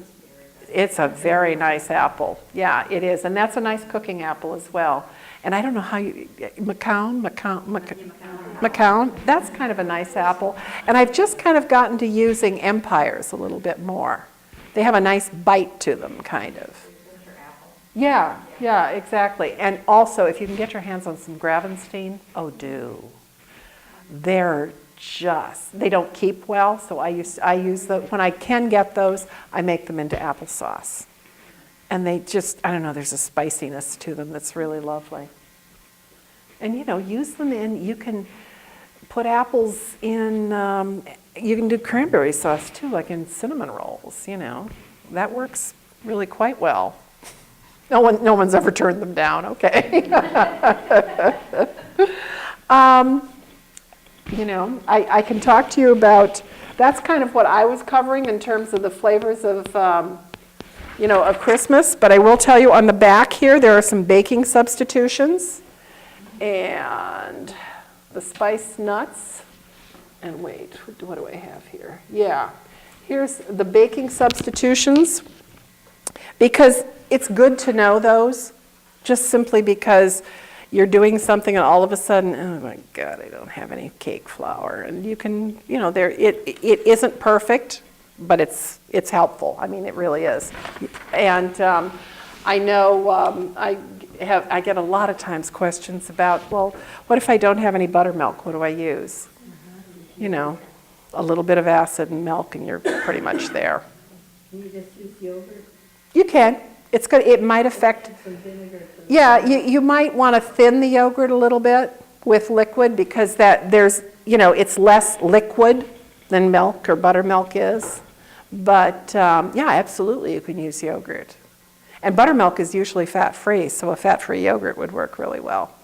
it's a very nice apple. Yeah, it is. And that's a nice cooking apple as well. And I don't know how Macao, that's kind of a nice apple. And I've just kind of gotten to using Empires a little bit more. They have a nice bite to them, kind of. Yeah, exactly. And also, if you can get your hands on some Gravenstein, do. They don't keep well, so I use when I can get those, I make them into applesauce. And they just, I don't know, there's a spiciness to them that's really lovely. And use them you can put apples in, you can do cranberry sauce too, like in cinnamon rolls, That works really quite well. No one's ever turned them down, okay? I can talk to you about, that's kind of what I was covering in terms of the flavors of, of Christmas. But I will tell you on the back here, there are some baking substitutions. And the spice nuts. And wait, what do I have here? Yeah, here's the baking substitutions. Because it's good to know those, just simply because you're doing something and all of a sudden, oh my God, I don't have any cake flour. And you can, it isn't perfect, but it's helpful. I mean, it really is. And I know I get a lot of times questions about, well, what if I don't have any buttermilk? What do I use? A little bit of acid and milk, and you're pretty much there. Can you just use yogurt? You can. It's good. It might affect. Some vinegar. Yeah, you might want to thin the yogurt a little bit. with liquid because it's less liquid than milk or buttermilk is. But yeah, absolutely you can use yogurt. And buttermilk is usually fat-free, so a fat-free yogurt would work really well.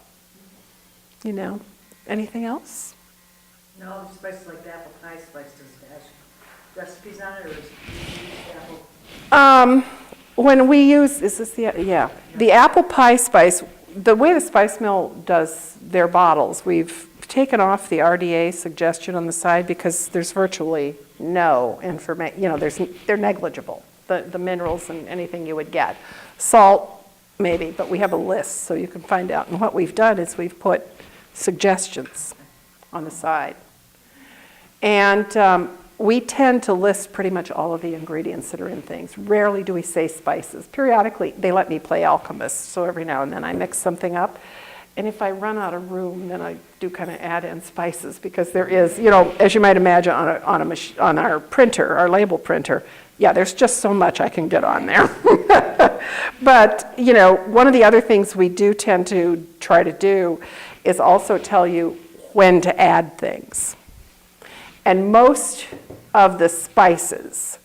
Anything else? No, spices like the apple pie spice, does it have recipes on it, or is it apple? When we use, is this the apple pie spice, the way the Spice Mill does their bottles, we've taken off the RDA suggestion on the side because there's virtually no information, they're negligible, the minerals and anything you would get. Salt, maybe, but we have a list so you can find out. And what we've done is we've put suggestions on the side. And we tend to list pretty much all of the ingredients that are in things. Rarely do we say spices. Periodically, they let me play alchemist, so every now and then I mix something up. And if I run out of room, then I do kind of add in spices because there is, as you might imagine on our printer, our label printer, yeah, there's just so much I can get on there. But, one of the other things we do tend to try to do is also tell you when to add things. And most of the spices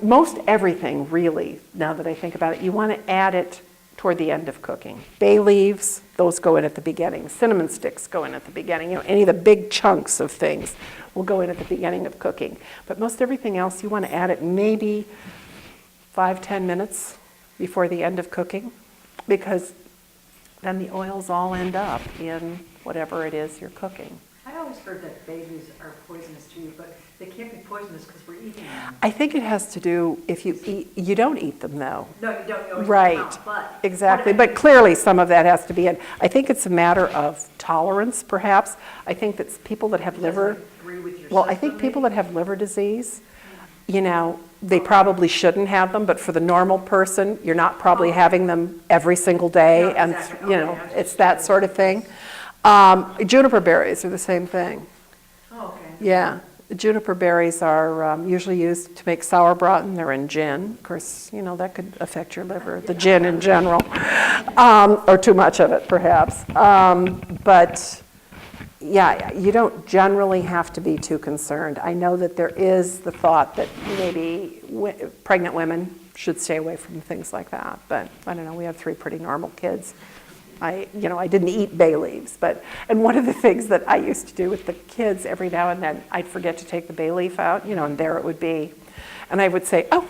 most everything really, now that I think about it, you want to add it toward the end of cooking. Bay leaves, those go in at the beginning. Cinnamon sticks go in at the beginning. Any of the big chunks of things will go in at the beginning of cooking. But most everything else, you want to add it maybe 5-10 minutes before the end of cooking, because then the oils all end up in whatever it is you're cooking. I always heard that bay leaves are poisonous to you, but they can't be poisonous because we're eating them. I think it has to do, if you don't eat them though. No, you don't. You always Right, eat them out, but exactly. But clearly some of that has to be in. I think it's a matter of tolerance, perhaps. I think that people that have liver, agree with your well, I system, think people maybe? that have liver disease, they probably shouldn't have them, but for the normal person, you're not probably having them every single day, No, and exactly. Okay, I was it's just that curious. sort of thing. Juniper berries are the same thing. Oh, okay. Yeah, the juniper berries are usually used to make sauerbraten. They're in gin. Of course, that could affect your liver, the gin in general, or too much of it, perhaps. But yeah, you don't generally have to be too concerned. I know that there is the thought that maybe pregnant women should stay away from things like that, but I don't know. We have 3 pretty normal kids. I didn't eat bay leaves, and one of the things that I used to do with the kids every now and then, I'd forget to take the bay leaf out, and there it would be. And I would say, oh,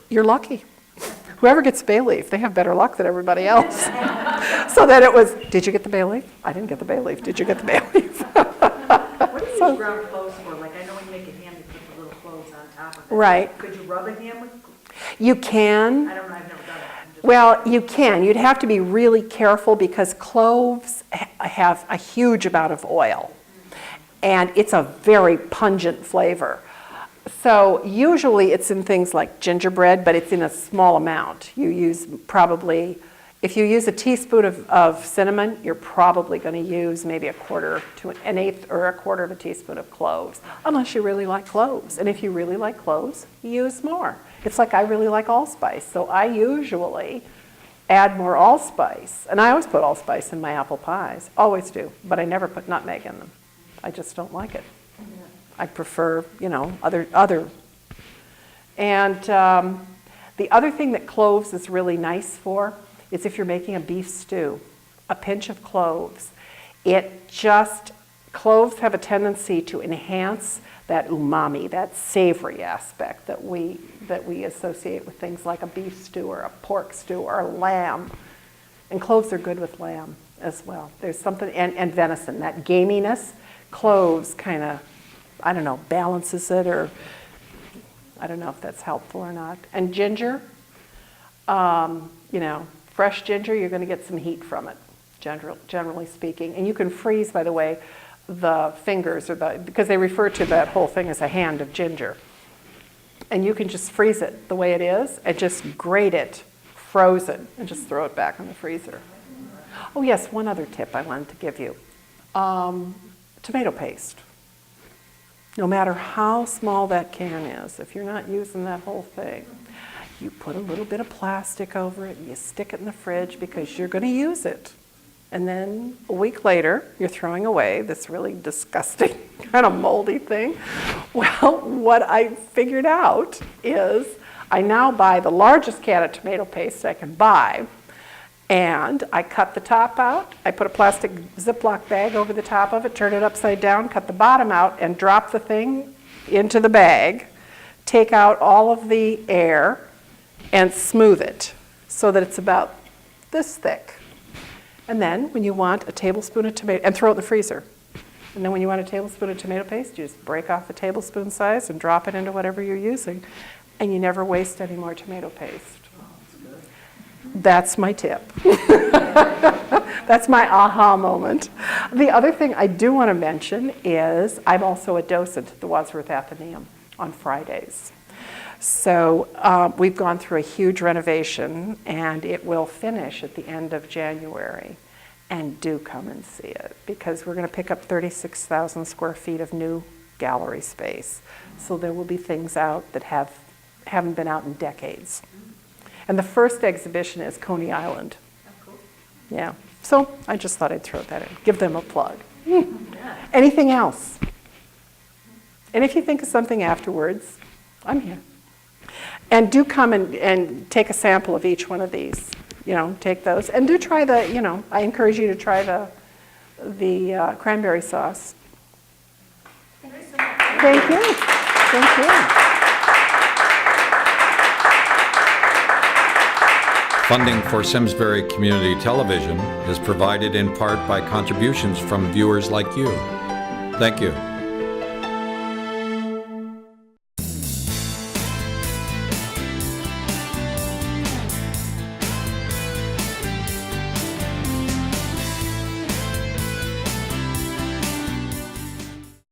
you're lucky. Whoever gets bay leaf, they have better luck than everybody else. So then it was, did you get the bay leaf? I didn't get the bay leaf. Did you get the bay leaf? What do you use ground cloves for? Like, I know when you make a ham, you put the little cloves on top of it. Right. Could you rub a ham with? You can. I don't know. I've never done it. Well, you can. You'd have to be really careful because cloves have a huge amount of oil, and it's a very pungent flavor. So usually it's in things like gingerbread, but it's in a small amount. You use probably, if you use a teaspoon of cinnamon, you're probably going to use maybe 1/4 to 1/8 or 1/4 of a teaspoon of cloves, unless you really like cloves. And if you really like cloves, use more. It's like I really like allspice, so I usually add more allspice. And I always put allspice in my apple pies, always do, but I never put nutmeg in them. I just don't like it. I prefer, other. And the other thing that cloves is really nice for is if you're making a beef stew, a pinch of cloves. Cloves have a tendency to enhance that umami, that savory aspect that we associate with things like a beef stew or a pork stew or a lamb. And cloves are good with lamb as well. There's something, and venison, that gaminess, cloves kind of, balances it, or I don't know if that's helpful or not. And ginger, fresh ginger, you're going to get some heat from it, generally speaking. And you can freeze, by the way, the fingers, because they refer to that whole thing as a hand of ginger. And you can just freeze it the way it is and just grate it frozen and just throw it back in the freezer. Oh yes, one other tip I wanted to give you. Tomato paste. No matter how small that can is, if you're not using that whole thing, you put a little bit of plastic over it and you stick it in the fridge because you're going to use it. And then a week later, you're throwing away this really disgusting, kind of moldy thing. Well, what I figured out is I now buy the largest can of tomato paste I can buy, and I cut the top out. I put a plastic Ziploc bag over the top of it, turn it upside down, cut the bottom out, and drop the thing into the bag, take out all of the air, and smooth it so that it's about this thick. And then when you want a tablespoon of tomato, and throw it in the freezer. And then when you want a tablespoon of tomato paste, you just break off a tablespoon size and drop it into whatever you're using. And you never waste any more tomato paste. That's my tip. That's my aha moment. The other thing I do want to mention is I'm also a docent at the Wadsworth Athenaeum on Fridays. So we've gone through a huge renovation, and it will finish at the end of January. And do come and see it, because we're going to pick up 36,000 square feet of new gallery space. So there will be things out that haven't been out in decades. And the first exhibition is Coney Island. Oh, cool. Yeah. So I just thought I'd throw that in, give them a plug. Anything else? And if you think of something afterwards, I'm here. And do come and take a sample of each one of these. Take those. And do try I encourage you to try the cranberry sauce. Thank you so much. Thank you. Thank you. Funding for Simsbury Community Television is provided in part by contributions from viewers like you. Thank you.